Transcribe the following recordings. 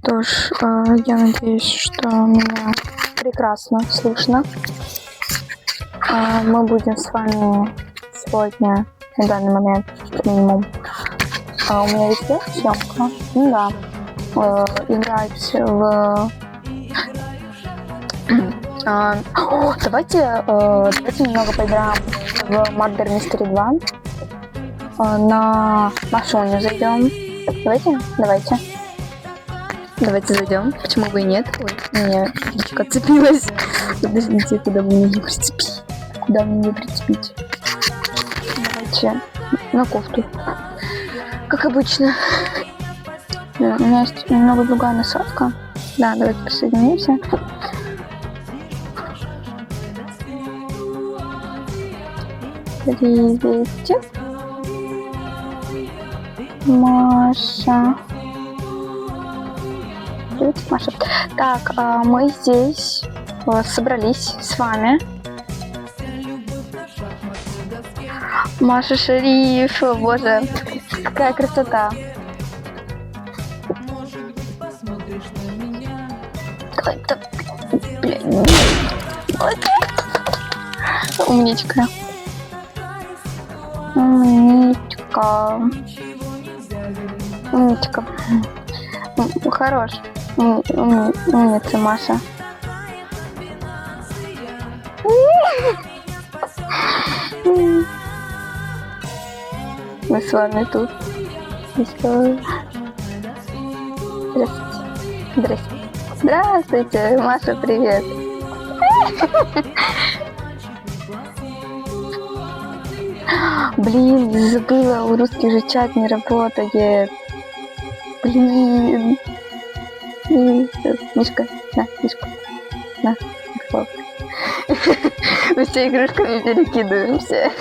Что ж, я надеюсь, что меня прекрасно слышно. Мы будем с вами сегодня, на данный момент, как минимум, у меня ведь есть съемка, ну да, играть в... давайте немного поиграем в Murder Mystery 2. На машину зайдем. Давайте зайдем. Почему бы и нет? Ой, меня птичка отцепилась. Подождите, куда мне ее прицепить? Давайте на кофту. Как обычно. У меня есть немного другая насадка. Да, давайте присоединимся. Приветик. Маша. Привет, Маша. Так, мы здесь собрались с вами. Маша Шариф, боже, какая красота. Давай-то, блядь. Умничка. Хорош. Умница, Маша. Мы с вами тут. Здравствуйте, Маша, привет. Блин, забыла, у русских же чат не работает. Блин. Мишка, на, Мишка. На, хлоп. Мы все игрушками перекидываемся.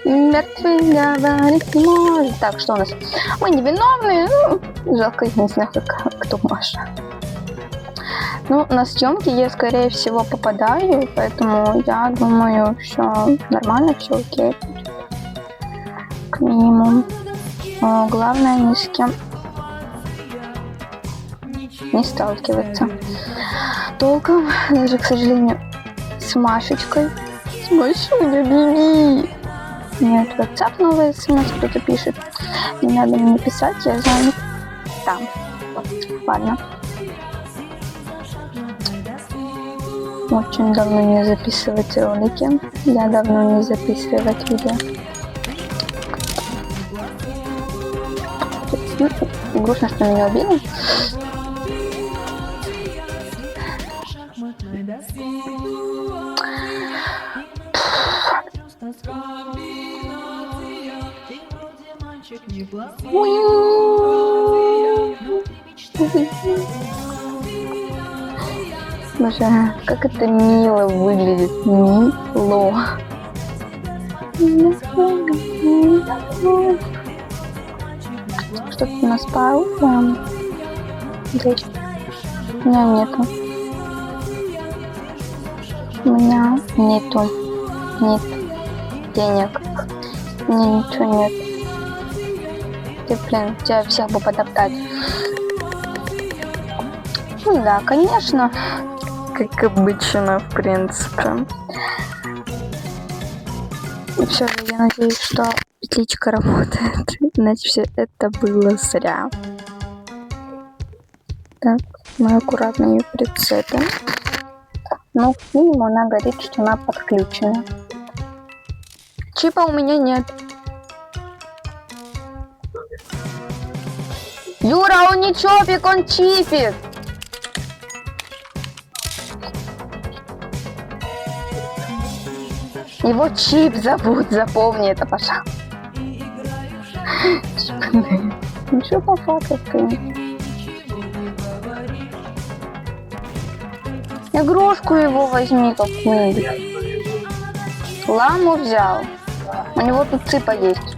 Мертвый говорить не может. Так, что у нас? Мы невиновные. Жалко, я не знаю, кто Маша. Ну, на съемки я, скорее всего, попадаю, поэтому я думаю, все нормально, все окей. К минимуму. Главное, ни с кем не сталкиваться. Толком, даже, к сожалению, с Машечкой. С Машуня, беги! Нет, WhatsApp новый смс кто-то пишет. Не надо мне писать, я занят там. Ладно. Очень давно не записывать ролики. Я давно не записывать видео. Грустно, что меня убили. Боже, как это мило выглядит. Мило. Что-то у нас по оружиям. Здесь. У меня нету. Нет денег. У меня ничего нет. Ты, блин, тебя всех бы потоптать. Ну да, конечно. Как обычно, в принципе. И все же я надеюсь, что петличка работает. Иначе все это было зря. Так, мы аккуратно ее прицепим. Ну, к минимуму она говорит, что она подключена. Чипа у меня нет. Юра, он не чопик, он чипик. Его чип зовут, запомни это, пожалуйста. Ну что по факту? Игрушку его возьми какую-нибудь. Ламу взял. У него тут цыпа есть.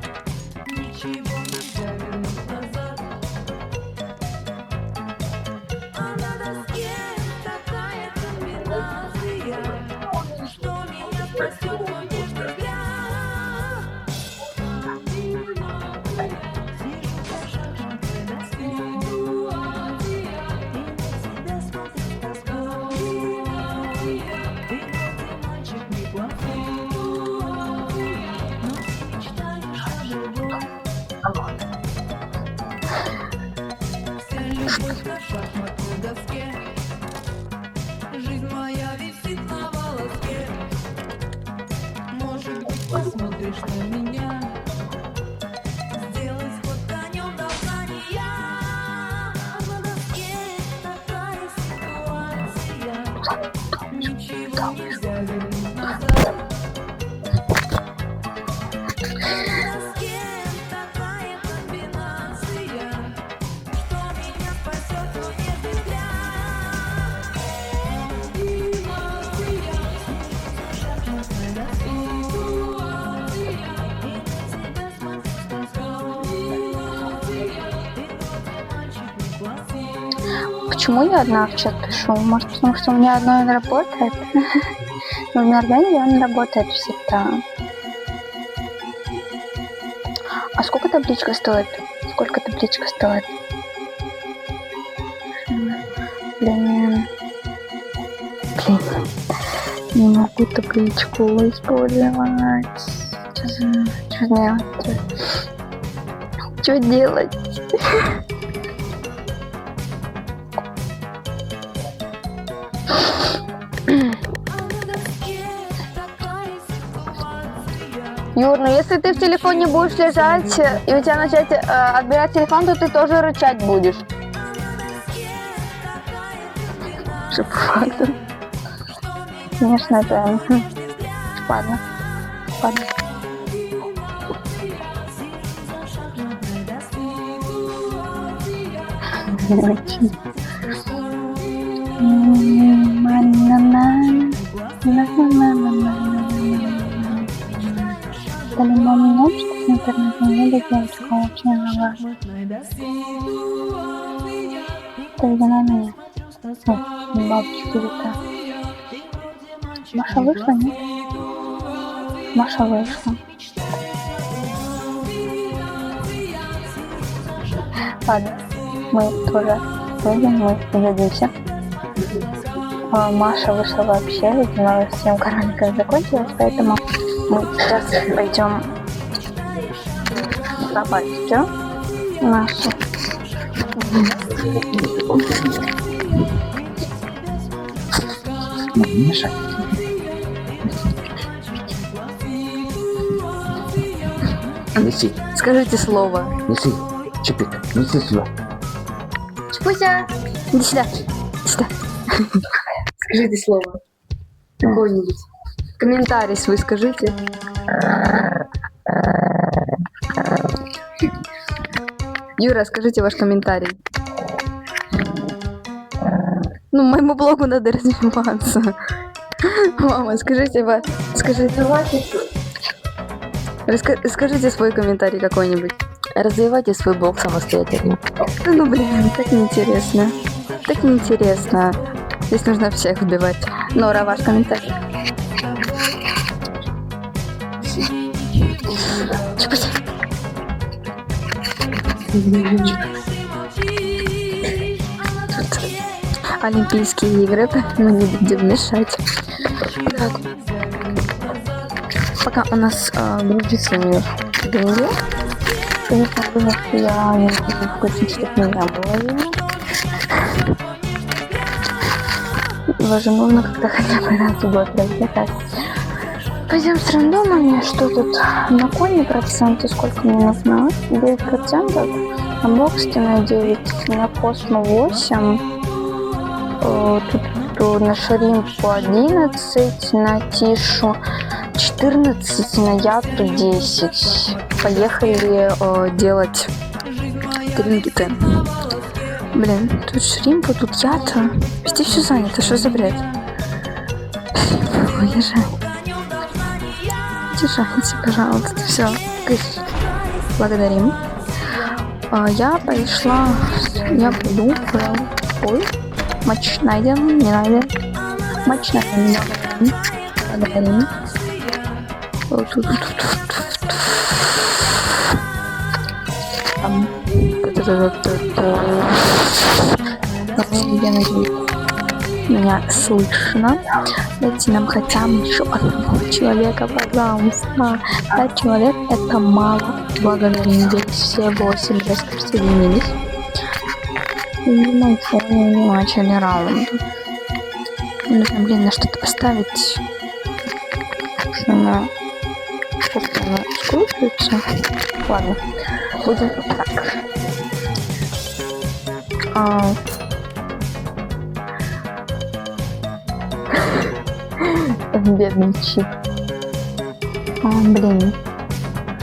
шахматной доске. Жизнь моя висит на волоске. Может быть, посмотришь на меня, сделай ход конем до знания. На доске такая ситуация, ничего нельзя вернуть назад. На доске такая комбинация, что меня спасет, но не зря. Шахматная доска. Почему я одна в чат пишу? Может, потому что у меня одно он работает? Но в Мерлине он работает всегда. А сколько табличка стоит? Сколько табличка стоит? Блин. Не могу табличку использовать. Что делать? Юр, ну если ты в телефоне будешь лежать и у тебя начать отбирать телефон, то ты тоже рычать будешь. Что по факту? Конечно, это... Ладно. Ладно. По-любому нет, что интернет не любит девочка, очень много. Ты иди на меня. Ой, бабочки летают. Маша вышла, нет? Маша вышла. Ладно, мы тоже выйдем, мы увидимся. Маша вышла вообще, видимо, всем короника закончилась, поэтому мы сейчас пойдем собачке нашу. Не мешай. Неси. Скажите слово. Неси. Чипик. Неси сюда. Чпуся, иди сюда. Сюда. Скажите слово. Какое-нибудь. Комментарий свой скажите. Юра, скажите ваш комментарий. Ну, моему блогу надо развиваться. Мама, скажите, скажите свой комментарий какой-нибудь. Развивайте свой блог самостоятельно. Ну, блин, так неинтересно. Так неинтересно. Здесь нужно всех вбивать. Нора, ваш комментарий. Чупуся. Тут Олимпийские игры, мы не будем мешать. Так. Пока у нас грузится мир деньги. Конечно, думаю, что я не могу включить, чтобы меня было видно. Даже нужно как-то хотя бы раз в год развлекать. Пойдем с рандомами. Что тут? На коне проценты сколько мне нужно? 9%. На Бокстона 9. На Космо 8. Тут на Шримпу 11. На Тишу 14. На Яту 10. Поехали делать тринкеты. Блин, тут Шримпу, тут Ята. Везде все занято, что за бред? Уезжай. Езжайте, пожалуйста. Все. Благодарим. Я пошла. Я пойду. Ой. Матч найден, не найден. Матч найден. Благодарим. Там. Я надеюсь, меня слышно. Дайте нам хотя бы еще одного человека, пожалуйста. 5 человек это мало. Благодарим. Здесь все 8 раз присоединились. Мы начали раунд. Нужно, блин, на что-то поставить. Что она... Просто она скручивается. Ладно. Будем так. Бедный чип. Блин.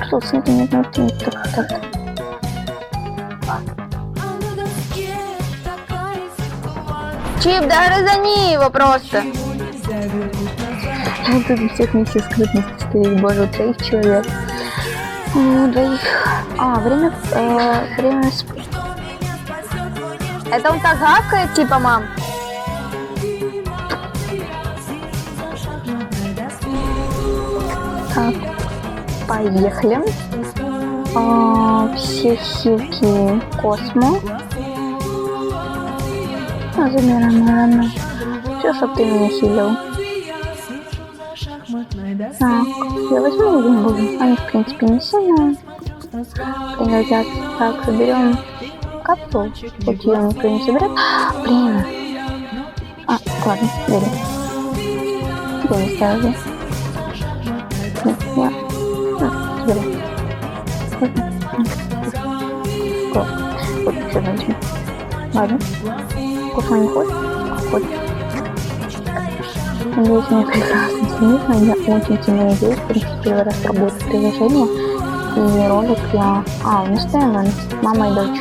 Что с этим нет, так. Чип, да разони его просто. Тут всех миссий скрытности стоит, боже, у 3 человек. Двоих. Время... Это он так гавкает, типа, мам? Так, поехали. Все хилки Космо. Замираем, наверное. Все, чтоб ты меня хилил. Так, я возьму один буду. Они, в принципе, не сильно пригодятся. Так, заберем капсулу. Вот ее никто не заберет. Блин. Ладно, берем. Я не ставлю. Нет, я. Заберем. Вот, все, возьму. Ладно. Космо не хочет? Хочет. Надеюсь, мне прекрасно смешно. Я очень сильно надеюсь, в принципе, первый раз работаю приложение. И ролик я... у нас Тэмон, мама и дочь.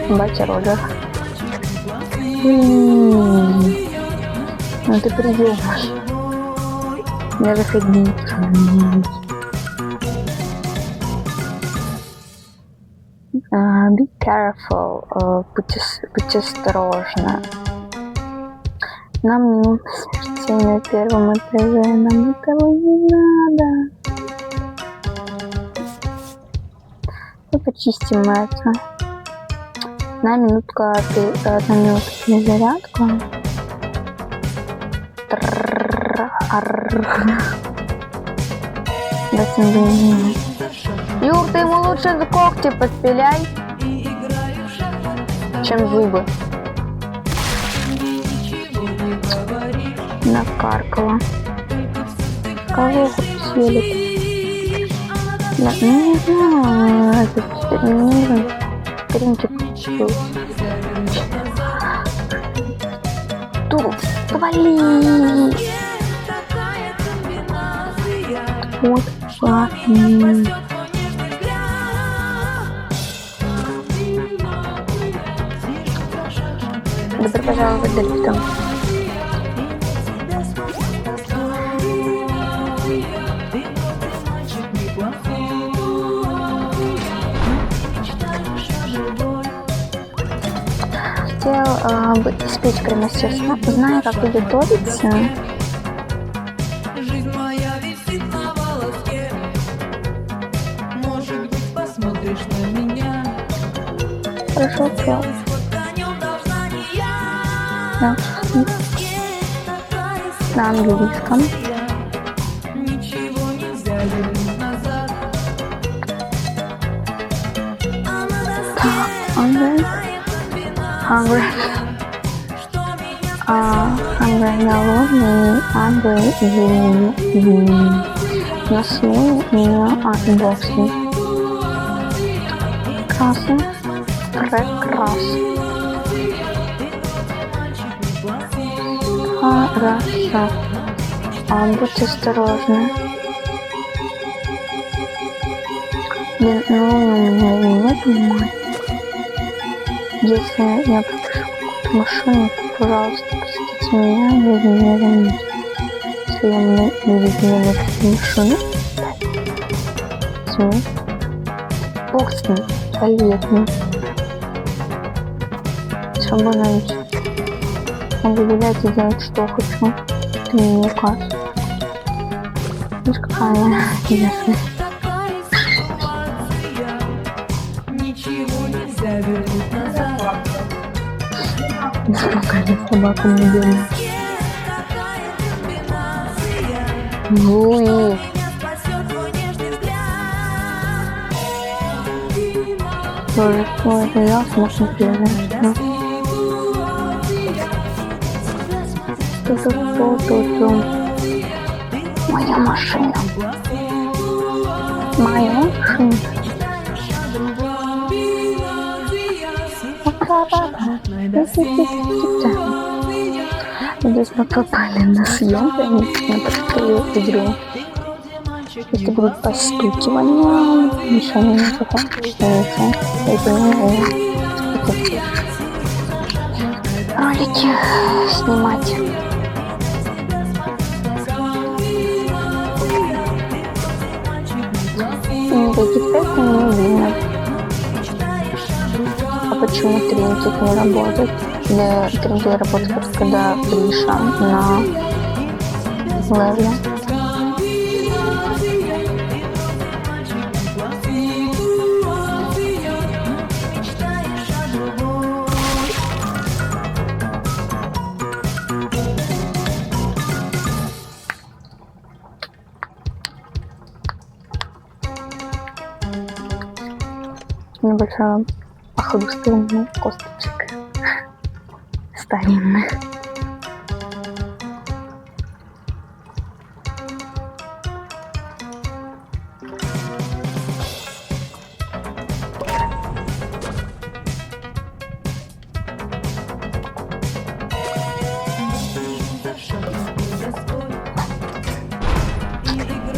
Батя Роджер. Ну ты придешь. Не заходи. Be careful. Будь осторожна. Нам не смертей на первом этаже. Нам этого не надо. И почистим это. Одна минутка перезарядка. Юр, ты ему лучше когти подпиляй, чем зубы. Накаркала. Кого съели? Да, не знаю, это не нужен. Кринчик. Туру, вали! Вот, ладно. Добро пожаловать, Дельфтон. Хотел бы испечь прямо сейчас, зная, как приготовиться. Жизнь моя висит на волоске. Может быть, посмотришь на меня. Хорошо, все. Да. На английском. Ничего нельзя вернуть назад. Hungry. Hungry голодный, hungry на свой unboxing. Прекрасно. Прекрасно. Хорошо. Будьте осторожны. Блин, ну у меня нет ума. Если я попрошу какую-то машину, то, пожалуйста, простите меня, я не заметил. Если я не видела эту машину, возьму. Бог с ним, туалетный. Свободно ночь. Могу гулять и делать, что хочу. Ты мне не указ. Видишь, какая я интересная. Ничего нельзя вернуть назад. Спокойно, собаку не делай. Луи. Тоже ой, это я смотрела. Ну. Ту-ту-ту-ту-ту. Моя машина. Моя машина. Здесь мы попали на съемку, на простую игру. Это будет постукивание, мешание микрофона, ролики снимать. Никаких тестов не видно. А почему тренинг не работает? Тренинг работает только когда Гриша на левеле. Небольшой охлустывание косточек старинных.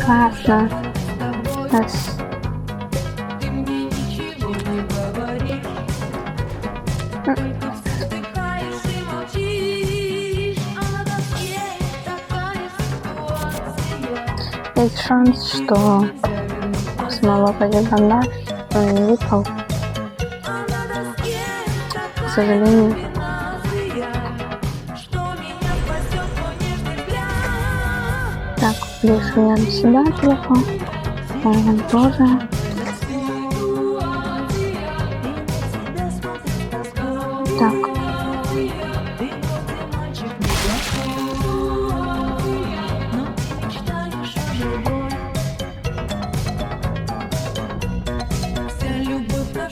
Классно. Раз. Есть шанс, что снова пойдет бандаж, он не выпал. К сожалению. Так, лишу я на себя телефон. Он тоже. Так.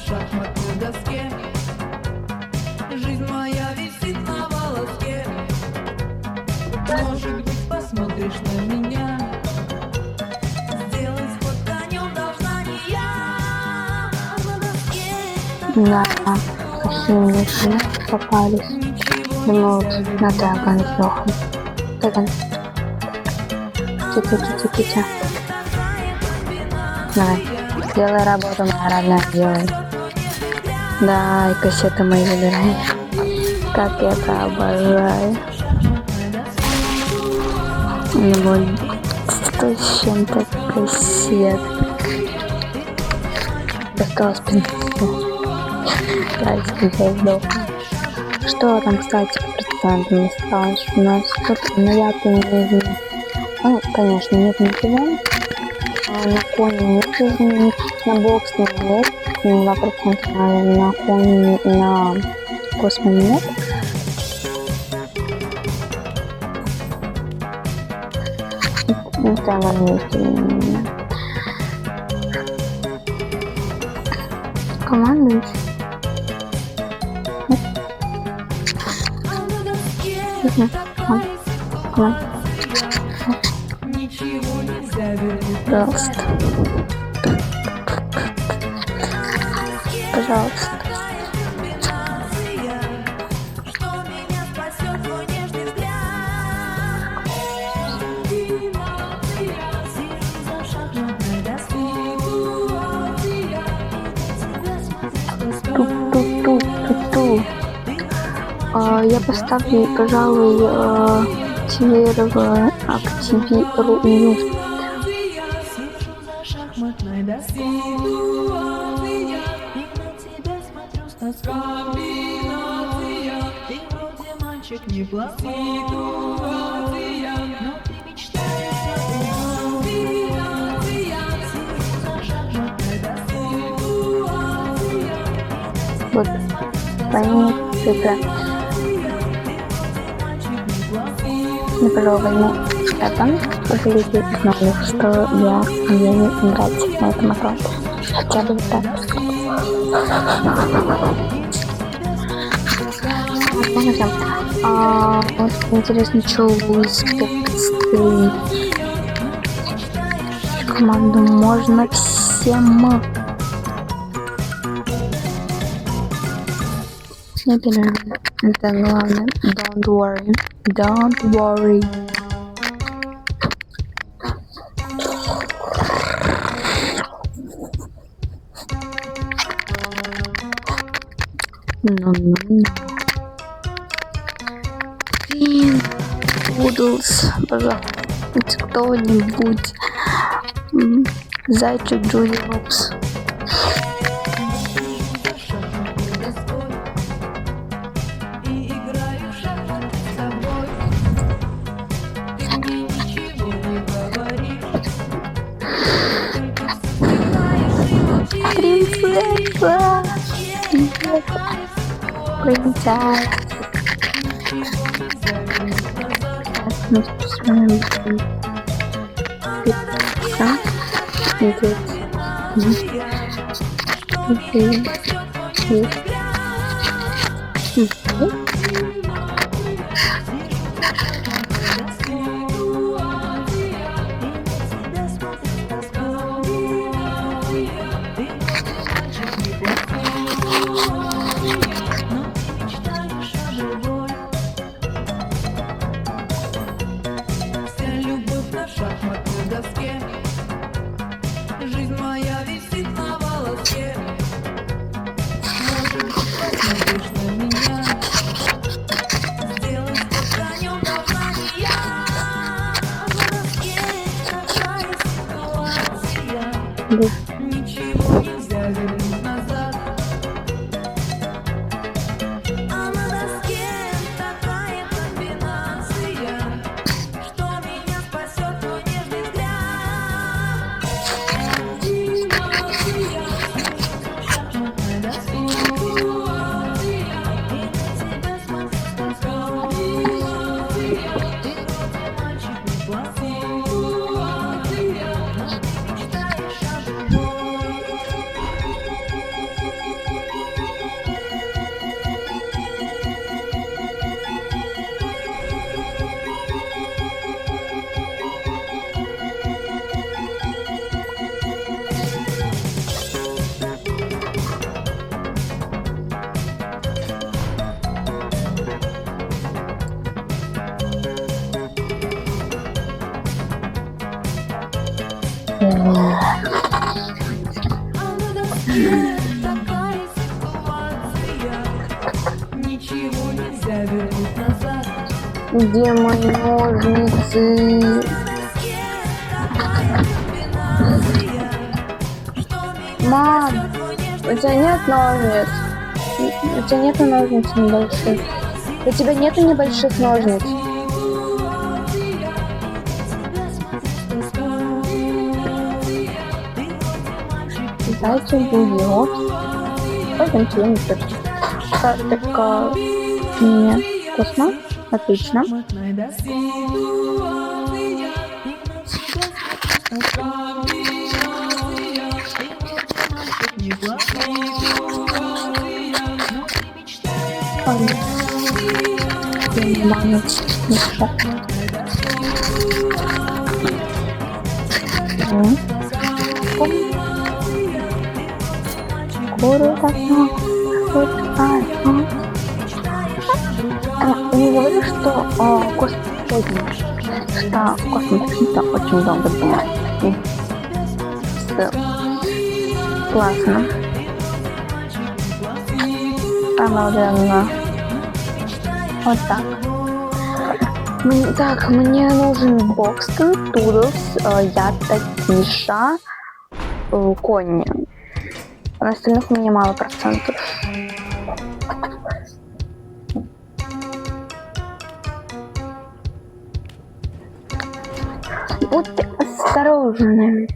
Шахматной доске. Жизнь моя висит на волоске. Может быть, посмотришь на меня. Сделать ход конем должна не я. На доске. Да, какие мне попались. Думаю, на Таган плохо. Таган. Тихо. Давай. Делай работу, моя родная, делай. Да, и кассеты мои выбирай. Как я это обожаю. Не будет 100 с чем-то кассет. Осталось 50. Я сдохну. Что там, кстати, процентом осталось? У нас что-то на япе не видно. Ну, конечно, нет ничего. На коне нет изменений, на бокс нет, 2% на коне и на космо нет. Там есть изменения. Командуешь? Ничего нельзя вернуть. Пожалуйста. Пожалуйста. Что меня спасет твой нежный взгляд? Сижу за шахматной доской. Ту-ту-ту-ту-ту. Я поставлю, пожалуй, активирую. Сижу за шахматной доской. И на тебя смотрю с тоской. Ты вроде мальчик неплохой, но ты мечтаешь о другом. Сижу за шахматной доской. Вот, пойми, это. Я, пожалуй, возьму это. Поглядите, знаю, что я умею играть на этом аккаунте. Хотя бы так. Понятно. Вот интересно, что вы команду можно всем. Это главное. Don't worry. Don't worry. Ну. Блин, Пудлс, пожалуйста, кто-нибудь. Зайчик Джуди Лопс. Принцесса. Принцесса. Мы спускаем. Вся любовь на шахматной доске. Жизнь моя висит на волоске. Может, посмотришь на меня. Сделай сквозь конем давления. В волоске такая ситуация. Ничего нельзя вернуть назад. А на доске такая комбинация, что меня спасет твой нежный взгляд. Шахматная доска. И на тебя смотрит тоска. Ты вроде мальчик неплохой, но ты мечтаешь о другой. А на доске такая ситуация, ничего нельзя вернуть назад. Где мои ножницы? На доске такая комбинация, что меня Мам, спасет твой нежный у тебя нет ножниц? У тебя нету ножниц небольших? У тебя нету небольших ножниц? Зайчик Джуди Лопс. Пойдемте, я не слышу. Карточка. Нет. Вкусно? Отлично. шахматной доски. Не говорю, что господи, что космос это очень долго думать. Классно. Обалденно. Вот так. Так, мне нужен Бокстон, Тудлс, Ята, Тиша, Конни. На остальных у меня мало процентов. Будьте осторожны.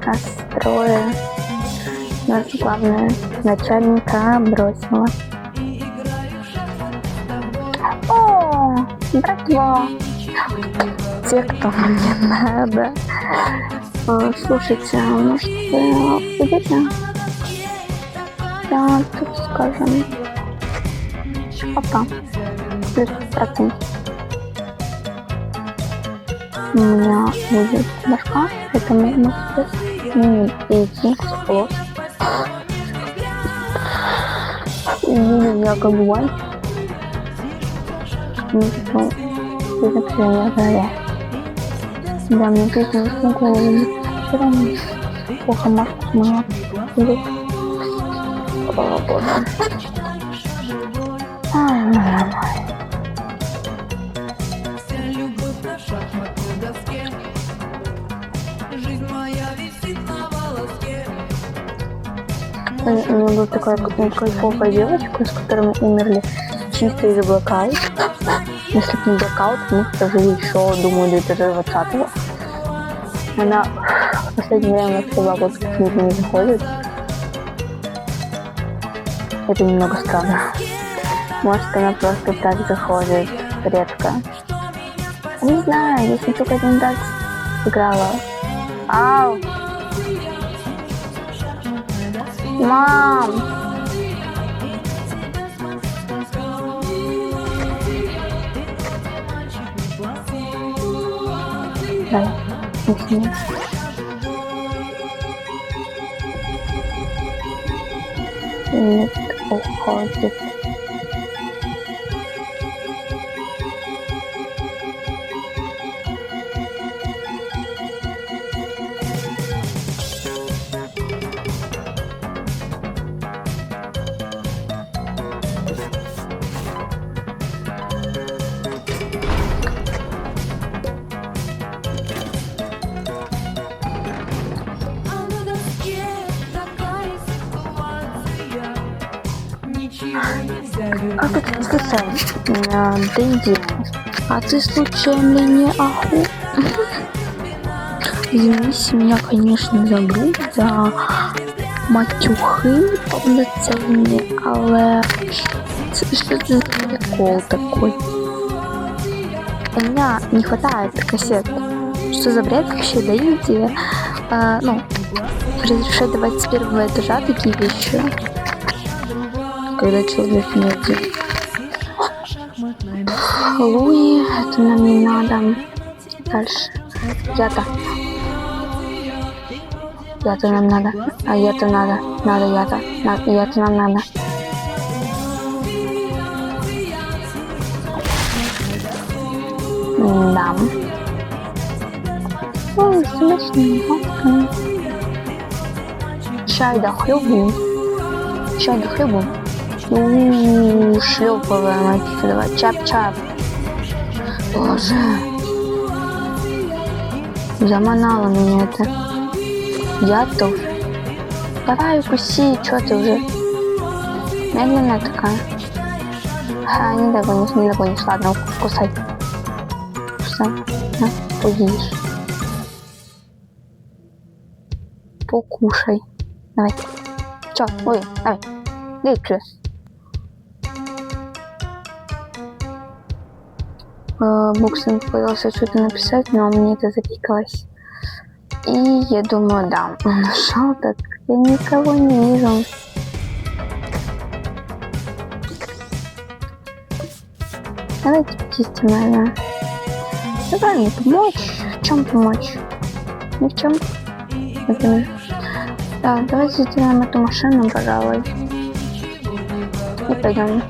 Расстроя. Нас главное начальника бросила. И играю в Братва. Те, кто мне надо. Слушайте, может, идите? Я тут, скажем, опа, плюс процент. У меня будет башка, поэтому мы сейчас не идти в склад. И я как бы ну, это все я. Да, мне песня не голову. Все равно плохо маску смыла. О, боже. Ай, моя мать. Вся любовь на шахматной доске. Жизнь моя висит на волоске. У меня была такая кайфовая девочка, с которой мы умерли чисто из-за блокаут. Если бы не блокаут, мы прожили еще, думаю, до этажа 20-го. Она в последнее время сказала, вот к ней не заходит. Это немного странно. Может, она просто так заходит редко. Не знаю, если только один раз играла. Ау! Мам! Да, не нет, уходит. А тут, слушай, Дэнди, а ты случайно не аху? Извините меня, конечно, забыл за матюхи повноцінні, але что это за прикол такой? У меня не хватает кассет. Что за бред вообще, Дэнди? Ну, разрешать давать с первого этажа такие вещи, когда человек не один. Луи, это нам не надо. Дальше. Я-то нам надо. А я-то надо. Я-то нам надо. Да. Ой, смешно. Чай да хлебу. Шлепываем отсюда. Чап-чап. Боже. Заманала меня это. Я тоже. Давай укуси, что ты уже? Медленная такая. Не догонишь. Ладно, кусай. На, поешь. Покушай. Давай. Чё? Ой, давай. Липче. Буксом пытался что-то написать, но мне это запикалось. И я думаю, да, он нашел, так я никого не вижу. Давайте почистим, наверное. Давай мне помочь. В чем помочь? Ни в чем. Например. Да, давайте сделаем эту машину, пожалуй. И пойдем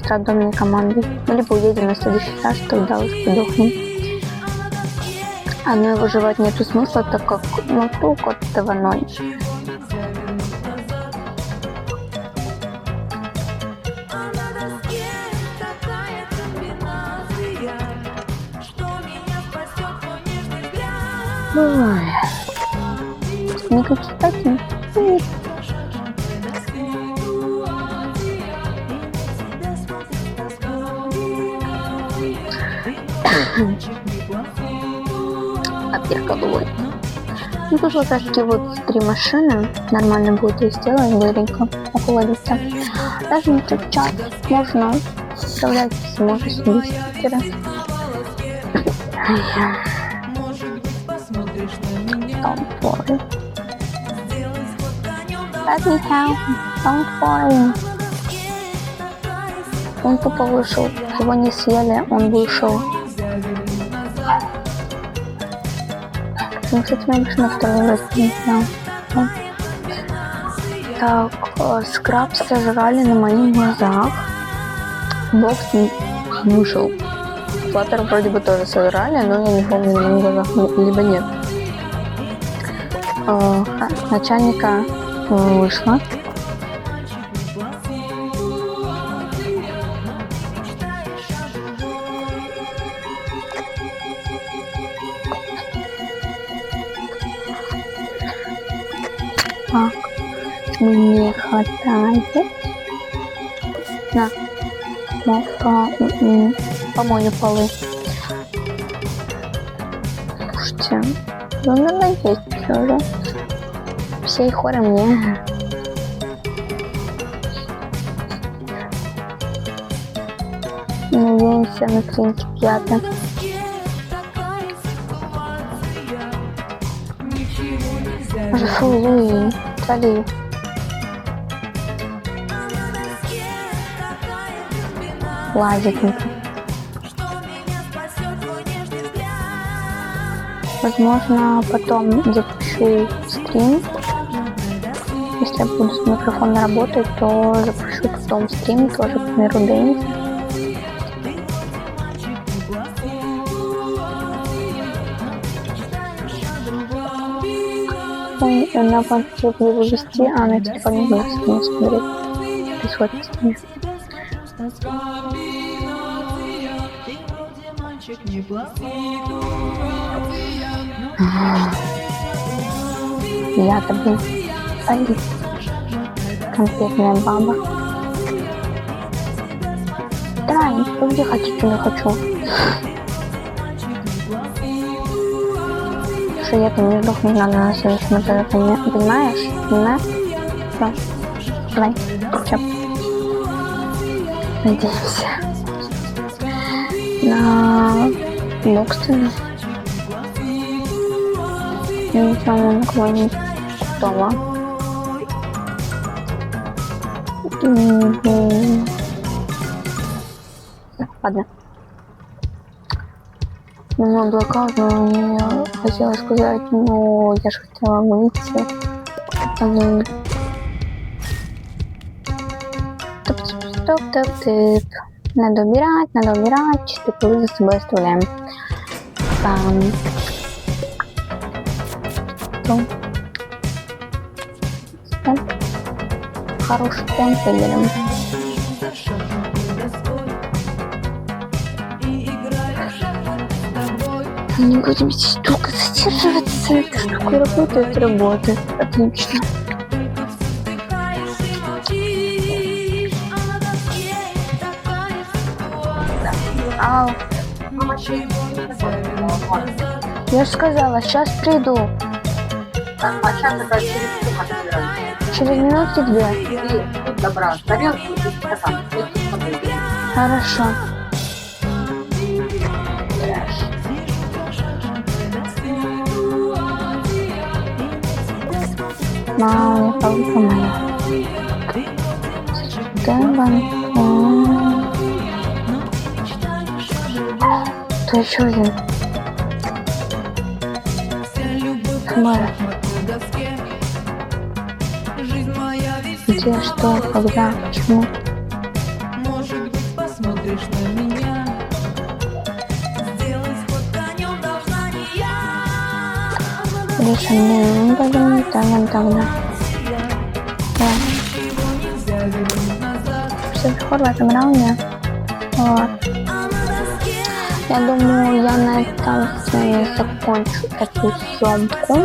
с рандомной командой. Либо уедем на следующий раз, тогда уж подохнем. Но и выживать нету смысла, так как толку от этого ноль. Ой. Никаких таких. Опять головой. Ну тут вот такие вот 3 машины. Нормально будет их сделать, быстренько охладиться. Даже не тот час можно справляться, можно себе стикеры. Может быть, посмотришь на меня. Don't worry. Сделай сфотканем Let me help. Don't worry. Он тупо вышел. Его не съели, он вышел. нельзя вернуть назад. Ну, кстати, мне больше на второй раз не знал. Так, скраб сожрали на моих глазах. Бокс не вышел. Флаттер вроде бы тоже сожрали, но я не помню, на моих глазах либо нет. Начальника вышло. Так, мне хватает. На, помою полы. Слушайте, ну надо есть все же. Всей хоры мне. Надеемся на стринки 5. Фу, Луи, твали. Лазит. Возможно, потом запущу стрим. Если я буду с микрофона работать, то запущу потом стрим, тоже, к примеру, Дэнни. На планшете буду вести, а на телефоне буду смотреть. Происходит с ним. Я-то, блин, Алис. Конкретная баба. Давай, где хотите, не хочу. Что я-то не сдохну, надо на следующем этаже, понимаешь? Понимаешь? Все. Давай, чап. Надеемся. На боксе. Ничего, никого не дома. Ладно. У меня блокаут, но мне хотела сказать, но я же хотела выйти. Топ-топ-топ-топ. Надо убирать, 4 полы за собой оставляем. Хороший темп выделим. Не будем здесь долго задерживаться. Эта штука работает. Отлично. Ау. Я же сказала, сейчас приду. А сейчас это через сколько собираемся? Через минуты 2. И тут добра тарелку и стакан. Хорошо. Мама, палка моя. То еще один. Хмара. Где, что, когда, почему? Может быть, посмотришь на меня. Сделай сфотканем должна не я. Решение не подумай, тогда. Ничего нельзя вернуть назад. Все, хор в этом раунде. Вот. Я думаю, я на этом с вами закончу эту съемку.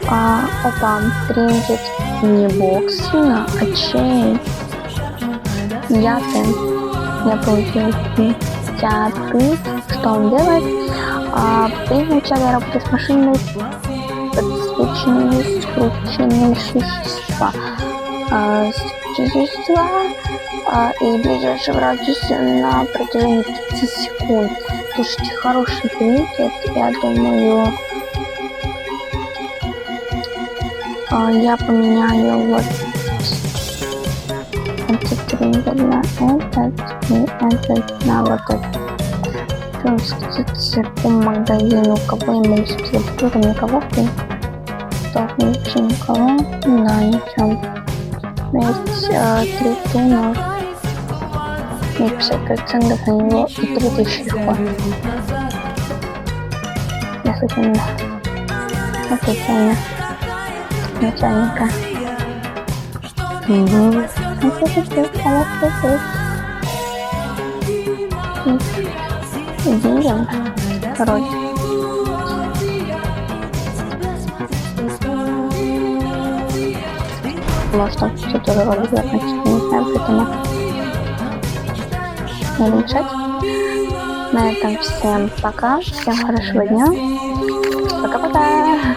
Опа, принтит не боксина, а чейн. Я получил 50. Что он делает? При начале работы с машиной подсвечены скрученные существа. рождества из ближайшего радиуса на протяжении 5 секунд. Слушайте, хороший крикет, я думаю, я поменяю вот этот триггер на этот и этот на вот этот. Что сказать по магазину, кого я могу сказать, кто-то никого, так, вообще никого, да, ничего. Есть 3 туна и 50% на него и 3000 легко. Я случайно. Я случайно. Начальника. Деньги. Короче. Может, он что-то вроде значит, не знаю, поэтому не буду мешать. На этом всем пока, всем хорошего дня. Пока-пока.